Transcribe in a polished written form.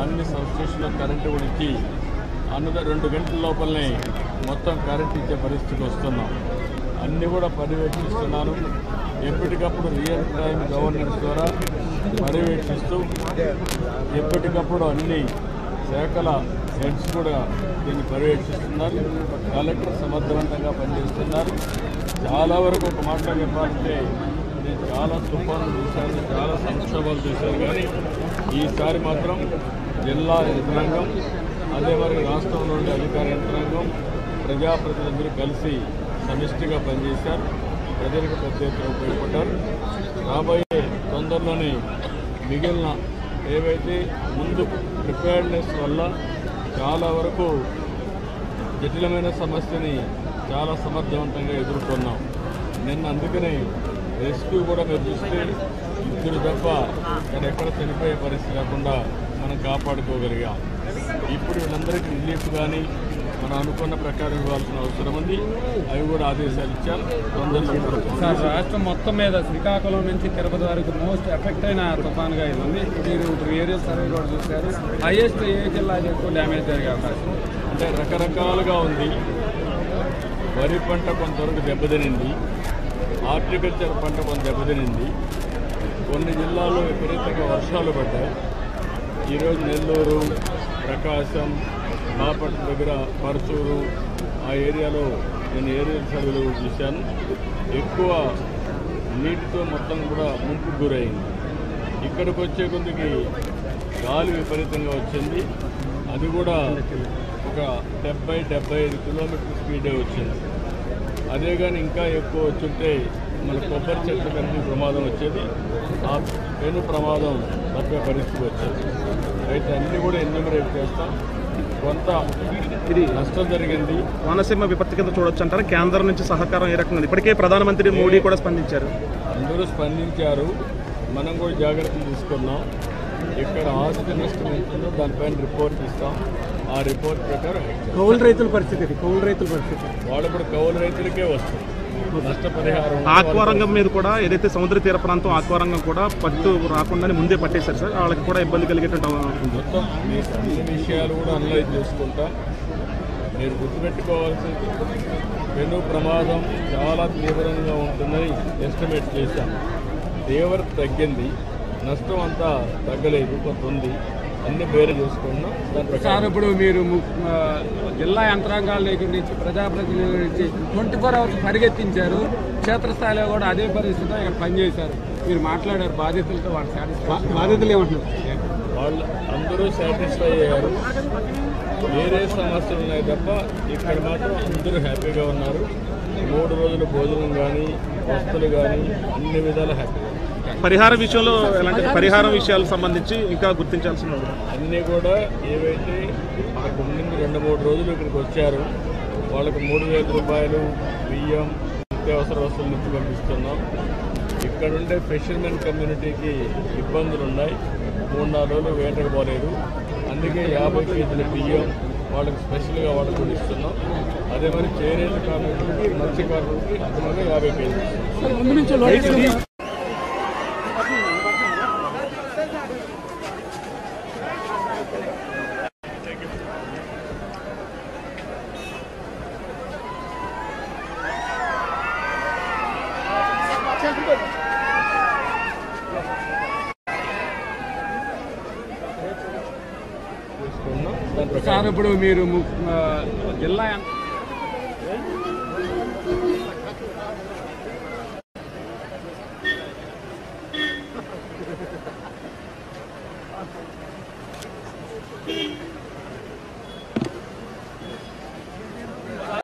అన్ని సబ్స్టేషన్లో కరెంటు కూడా ఇచ్చి 2 గంటల లోపలనే మొత్తం కరెంట్ ఇచ్చే పరిస్థితికి వస్తున్నాం. అన్నీ కూడా పర్యవేక్షిస్తున్నాను. ఎప్పటికప్పుడు రియల్ టైం గవర్నెన్స్ ద్వారా పర్యవేక్షిస్తూ ఎప్పటికప్పుడు అన్ని శాఖల హెడ్స్ కూడా దీన్ని పర్యవేక్షిస్తున్నారు. కలెక్టర్ సమర్థవంతంగా పనిచేస్తున్నారు. చాలా వరకు ఒక మాటలో చెప్పాలంటే నేను చాలా తుఫాన్లు చూశాను, చాలా సంక్షోభాలు చూశాను. కానీ ఈసారి మాత్రం జిల్లా యంత్రాంగం, అదే మరి రాష్ట్రంలో ఉండే అధికార యంత్రాంగం, ప్రజాప్రతినిధులు కలిసి సమిష్టిగా పనిచేశారు. ప్రజలకు పెద్ద ఎత్తున ఉపయోగపడ్డారు. రాబోయే తొందరలోనే మిగిలిన ఏవైతే ముందు ప్రిపేర్డ్నెస్ వల్ల చాలా వరకు జటిలమైన సమస్యని చాలా సమర్థవంతంగా ఎదుర్కొన్నాం. నిన్న అందుకనే రెస్క్యూ కూడా మీరు చూస్తే 2 తప్ప ఇక్కడ ఎక్కడ చనిపోయే పరిస్థితి లేకుండా మనం కాపాడుకోగలిగాం. ఇప్పుడు వీళ్ళందరికీ రిలీఫ్ కానీ మనం అనుకున్న ప్రకారం ఇవ్వాల్సిన అవసరం ఉంది. అవి కూడా ఆదేశాలు ఇచ్చారు. తొందరలో సార్ రాష్ట్రం మొత్తం మీద శ్రీకాకుళం నుంచి తిరుపతి వరకు మోస్ట్ ఎఫెక్ట్ అయిన తుఫాన్గా ఇది ఉంది. మీరు ఇప్పుడు ఏరియల్ సర్వే కూడా చూశారు. హైయెస్ట్ ఏ జిల్లాకి ఎక్కువ డ్యామేజ్ జరిగే అవకాశం అంటే రకరకాలుగా ఉంది. వరి పంట కొంతవరకు దెబ్బతినింది, హార్టికల్చర్ పంట కొంత దెబ్బతినింది. కొన్ని జిల్లాల్లో విపరీతంగా వర్షాలు పడ్డాయి. ఈరోజు నెల్లూరు, ప్రకాశం, బాపట్ల దగ్గర పరచూరు ఆ ఏరియాలో నేను ఏరియల్ సర్వేలు చూశాను. ఎక్కువ నీటితో మొత్తం కూడా ముంపుకు గురైంది. ఇక్కడికి వచ్చే కొద్దికి గాలి విపరీతంగా వచ్చింది. అది కూడా ఒక 70-75 కిలోమీటర్ స్పీడే వచ్చింది. అదే కానీ ఇంకా ఎక్కువ వచ్చుంటే మన కొబ్బరి చెట్ల కలిసి ప్రమాదం వచ్చేది. ఆ పెను ప్రమాదం తప్పే పరిస్థితి వచ్చేది. అయితే అన్నీ కూడా ఎన్యూమరేట్ చేస్తాం. కొంత ఇది నష్టం జరిగింది. కోనసీమ విపత్తు కింద చూడొచ్చు అంటారు. కేంద్రం నుంచి సహకారం ఏ రకంగా? ఇప్పటికే ప్రధానమంత్రి మోడీ కూడా స్పందించారు. అందరూ స్పందించారు. మనం కూడా జాగ్రత్తలు తీసుకున్నాం. ఇక్కడ ఆస్తి నష్టం ఉంటుందో దానిపైన రిపోర్ట్ ఇస్తాం. ఆ రిపోర్ట్ ప్రకారం కౌలు రైతుల పరిస్థితి వాళ్ళు ఇప్పుడు కౌలు రైతులకే వస్తుంది నష్టపరిహారం. ఆక్వారంగం మీద కూడా ఏదైతే సముద్ర తీర ప్రాంతం ఆక్వారంగం కూడా పట్టు రాకుండానే ముందే పట్టేశారు సార్. వాళ్ళకి కూడా ఇబ్బంది కలిగేటువంటి మొత్తం మీకు అన్ని విషయాలు కూడా అనలైజ్ చేసుకుంటా. మీరు గుర్తుపెట్టుకోవాల్సింది పెను ప్రమాదం చాలా తీవ్రంగా ఉంటుందని ఎస్టిమేట్ చేశాం. తీవ్రత తగ్గింది, నష్టం అంతా తగ్గలేదు, కొంత ఉంది. అన్ని బేరే చేసుకున్నాం. సార్ ఇప్పుడు మీరు జిల్లా యంత్రాంగాల దగ్గర నుంచి ప్రజాప్రతినిధుల నుంచి 24 hours పరిగెత్తించారు. క్షేత్రస్థాయిలో కూడా అదే పరిస్థితిలో ఇక్కడ పనిచేశారు. మీరు మాట్లాడారు బాధితులతో, వాళ్ళు సాటిస్ఫై బాధితులు ఏమంటున్నారు? వాళ్ళు అందరూ సాటిస్ఫై అయ్యారు. వేరే సమస్యలు ఉన్నాయి తప్ప ఇక్కడ మాత్రం అందరూ హ్యాపీగా ఉన్నారు. 3 రోజుల భోజనం కానీ వస్తువులు కానీ అన్ని విధాలు హ్యాపీగా. పరిహార విషయంలో ఎలాంటి పరిహారం విషయాలకు సంబంధించి ఇంకా గుర్తించాల్సిన అన్నీ కూడా ఏవైతే మనకు ముందు 2-3 రోజులు ఇక్కడికి వచ్చారు వాళ్ళకి 3,000 రూపాయలు బియ్యం నిత్యావసర వస్తువులు నుంచి పంపిస్తున్నాం. ఇక్కడుండే ఫిషర్మెన్ కమ్యూనిటీకి ఇబ్బందులు ఉన్నాయి. 3-4 రోజులు వేటకు పోలేదు. అందుకే 50 కేజీల బియ్యం వాళ్ళకి స్పెషల్గా వాళ్ళకు ఇస్తున్నాం. అదే మరి చేనేత కార్మికులకి, మత్స్యకారులకి అదనంగా 50 కేజీలు. సార్ ఇప్పుడు మీరు జిల్లా